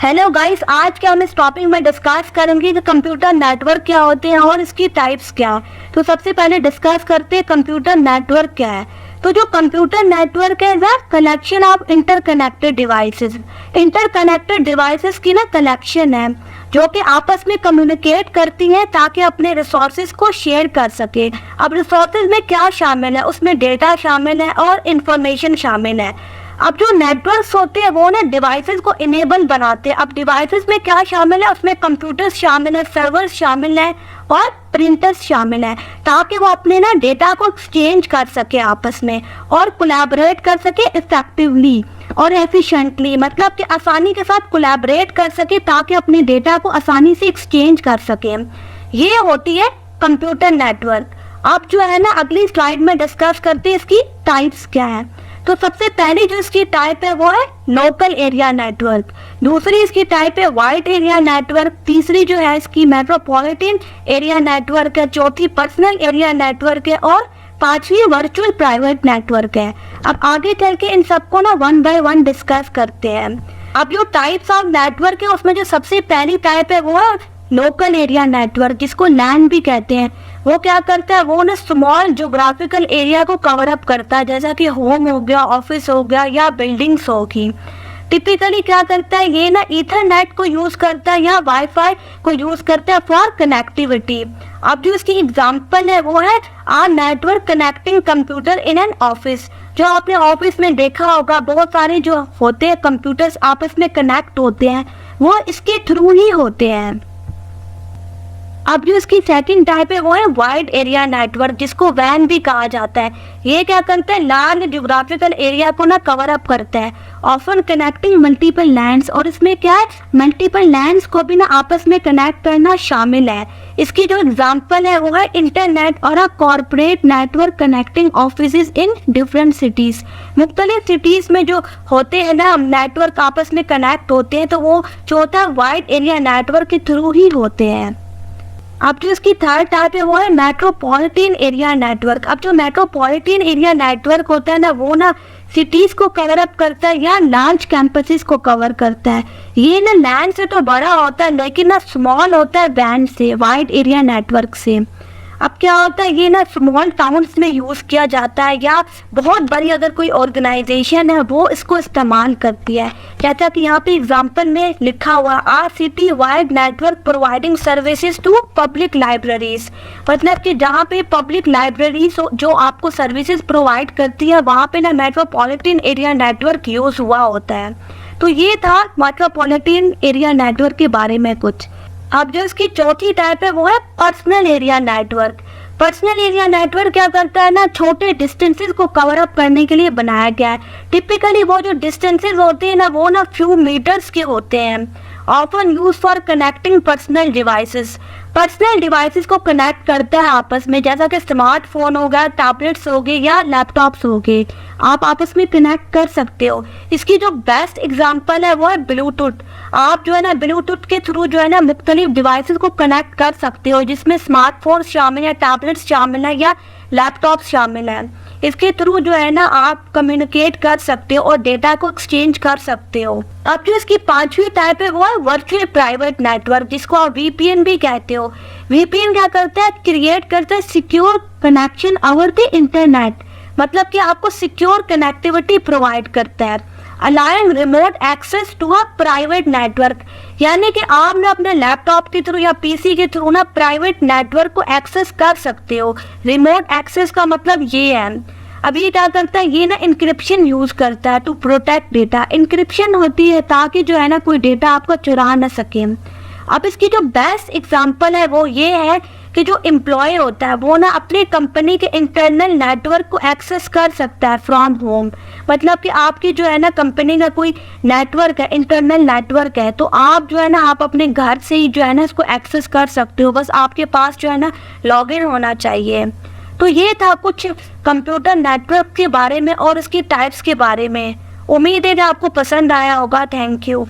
Hello guys, आज क्या हम इस टॉपिक में डिस्कस करेंगे कि कंप्यूटर नेटवर्क क्या होते हैं और इसकी टाइप्स क्या है। तो सबसे पहले डिस्कस करते हैं कंप्यूटर नेटवर्क क्या है। तो जो कंप्यूटर नेटवर्क है वह कलेक्शन ऑफ इंटरकनेक्टेड डिवाइसेस की ना कलेक्शन है जो कि आपस में कम्युनिकेट करती हैं ताकि अपने रिसोर्सेज को शेयर कर सके। अब रिसोर्सेज में क्या शामिल है, उसमें डेटा शामिल है और इंफॉर्मेशन शामिल है। अब जो नेटवर्क्स होते हैं वो ना डिवाइसेस को इनेबल बनाते हैं। अब डिवाइसेस में क्या शामिल है, उसमें कंप्यूटर्स शामिल है, सर्वर्स शामिल है और प्रिंटर्स शामिल है ताकि वो अपने ना डेटा को एक्सचेंज कर सके आपस में और कोलैबोरेट कर सके इफेक्टिवली और एफिशिएंटली, मतलब कि आसानी के साथ कोलैबोरेट कर सके ताकि अपने डेटा को आसानी से एक्सचेंज कर सके। ये होती है कंप्यूटर नेटवर्क। अब जो है ना अगली स्लाइड में डिस्कस करते हैं इसकी टाइप्स क्या है। तो सबसे पहली जो इसकी टाइप है वो है लोकल एरिया नेटवर्क, दूसरी इसकी टाइप है वाइड एरिया नेटवर्क, तीसरी जो है इसकी मेट्रोपॉलिटन एरिया नेटवर्क है, चौथी पर्सनल एरिया नेटवर्क है और पांचवी वर्चुअल प्राइवेट नेटवर्क है। अब आगे चल के इन सबको ना वन बाय वन डिस्कस करते हैं। अब जो टाइप्स ऑफ नेटवर्क है उसमें जो सबसे पहली टाइप है वो है लोकल एरिया नेटवर्क, जिसको लैन भी कहते हैं। वो क्या करता है, वो ना स्मॉल ज्योग्राफिकल एरिया को कवर अप करता है, जैसा कि होम हो गया, ऑफिस हो गया या बिल्डिंग्स होगी। टिपिकली क्या करता है, ये ना ईथरनेट को यूज करता है या वाईफाई को यूज करता है फॉर कनेक्टिविटी। अब जो इसकी एग्जांपल है वो है a network connecting computer in an office. जो आपने ऑफिस में देखा होगा बहुत सारे जो होते हैं कंप्यूटर्स आपस में कनेक्ट होते हैं, वो इसके थ्रू ही होते हैं। अब जो इसकी सेकंड टाइप है वो है वाइड एरिया नेटवर्क, जिसको वैन भी कहा जाता है। ये क्या करता है, लार्ज ज्योग्राफिकल एरिया को ना कवर अप करता है, ऑफन कनेक्टिंग मल्टीपल लैंड्स। और इसमें क्या है, मल्टीपल लैंड्स को भी ना आपस में कनेक्ट करना शामिल है। इसकी जो एग्जांपल है वो है इंटरनेट और a corporate network connecting offices in different cities. मुख्तलिफ सिटीज में जो होते हैं ना नेटवर्क आपस में कनेक्ट होते हैं, तो वो जो होता है वाइड एरिया नेटवर्क के थ्रू ही होते हैं। अब जो इसकी थर्ड टाइप है वो है मेट्रोपॉलिटन एरिया नेटवर्क। अब जो मेट्रोपॉलिटन एरिया नेटवर्क होता है ना वो ना सिटीज को कवर अप करता है या लार्ज कैंपसेस को कवर करता है। ये ना लैंड से तो बड़ा होता है लेकिन ना स्मॉल होता है बैंड से, वाइड एरिया नेटवर्क से। अब क्या होता है, ये ना स्मॉल टाउन्स में यूज किया जाता है या बहुत बड़ी अगर कोई ऑर्गेनाइजेशन है वो इसको इस्तेमाल करती है। जैसा कि यहाँ पे एग्जांपल में लिखा हुआ a city wide network providing services to public libraries, मतलब कि जहाँ पे पब्लिक लाइब्रेरीज जो आपको सर्विसेज प्रोवाइड करती है वहाँ पे ना मेट्रोपॉलिटन एरिया नेटवर्क यूज हुआ होता है। तो ये था मेट्रोपॉलिटन एरिया नेटवर्क के बारे में कुछ। अब जो इसकी चौथी टाइप है वो है personal area network. Personal area network क्या करता है ना, छोटे डिस्टेंसेस को कवर अप करने के लिए बनाया गया है। टिपिकली वो जो डिस्टेंसेस होते हैं ना वो ना फ्यू मीटर्स के होते हैं, often use for connecting personal devices. Personal devices को कनेक्ट करता है आपस में, जैसा कि स्मार्टफोन हो गया, टैबलेट्स हो गए या लैपटॉप्स हो गए, आप आपस में कनेक्ट कर सकते हो। इसकी जो बेस्ट एग्जांपल है वो है ब्लूटूथ। आप जो है ना ब्लूटूथ के थ्रू जो है ना मुख्तलिफ डिवाइसेस को कनेक्ट कर सकते हो, जिसमें स्मार्टफोन शामिल है, टैबलेट्स शामिल है या लैपटॉप शामिल है। इसके थ्रू जो है ना आप कम्युनिकेट कर सकते हो और डेटा को एक्सचेंज कर सकते हो। अब जो इसकी पांचवी टाइप है वो है वर्चुअल प्राइवेट नेटवर्क, जिसको आप वीपीएन भी कहते हो। वीपीएन क्या करता है, क्रिएट करता है secure connection over the internet, मतलब कि आपको सिक्योर कनेक्टिविटी प्रोवाइड करता है, allowing remote access to a private network. यानी कि आप ना अपने लैपटॉप के थ्रू या पीसी के थ्रू ना प्राइवेट नेटवर्क को एक्सेस कर सकते हो। रिमोट एक्सेस का मतलब ये है। अब ये क्या करता है, ये ना इंक्रिप्शन यूज करता है टू प्रोटेक्ट डेटा। इंक्रिप्शन होती है ताकि जो है ना कोई डेटा आपका चुरा ना सके। अब इसकी जो बेस्ट एग्जांपल है वो ये है कि जो एम्प्लॉय होता है वो ना अपनी कंपनी के इंटरनल नेटवर्क को एक्सेस कर सकता है फ्रॉम होम। मतलब कि आपकी जो है ना कंपनी का कोई नेटवर्क है, इंटरनल नेटवर्क है, तो आप जो है ना आप अपने घर से ही जो है ना इसको एक्सेस कर सकते हो, बस आपके पास जो है ना लॉगिन होना चाहिए। तो ये था कुछ कंप्यूटर नेटवर्क के बारे में और इसकी टाइप्स के बारे में। उम्मीद है कि आपको पसंद आया होगा। Thank you.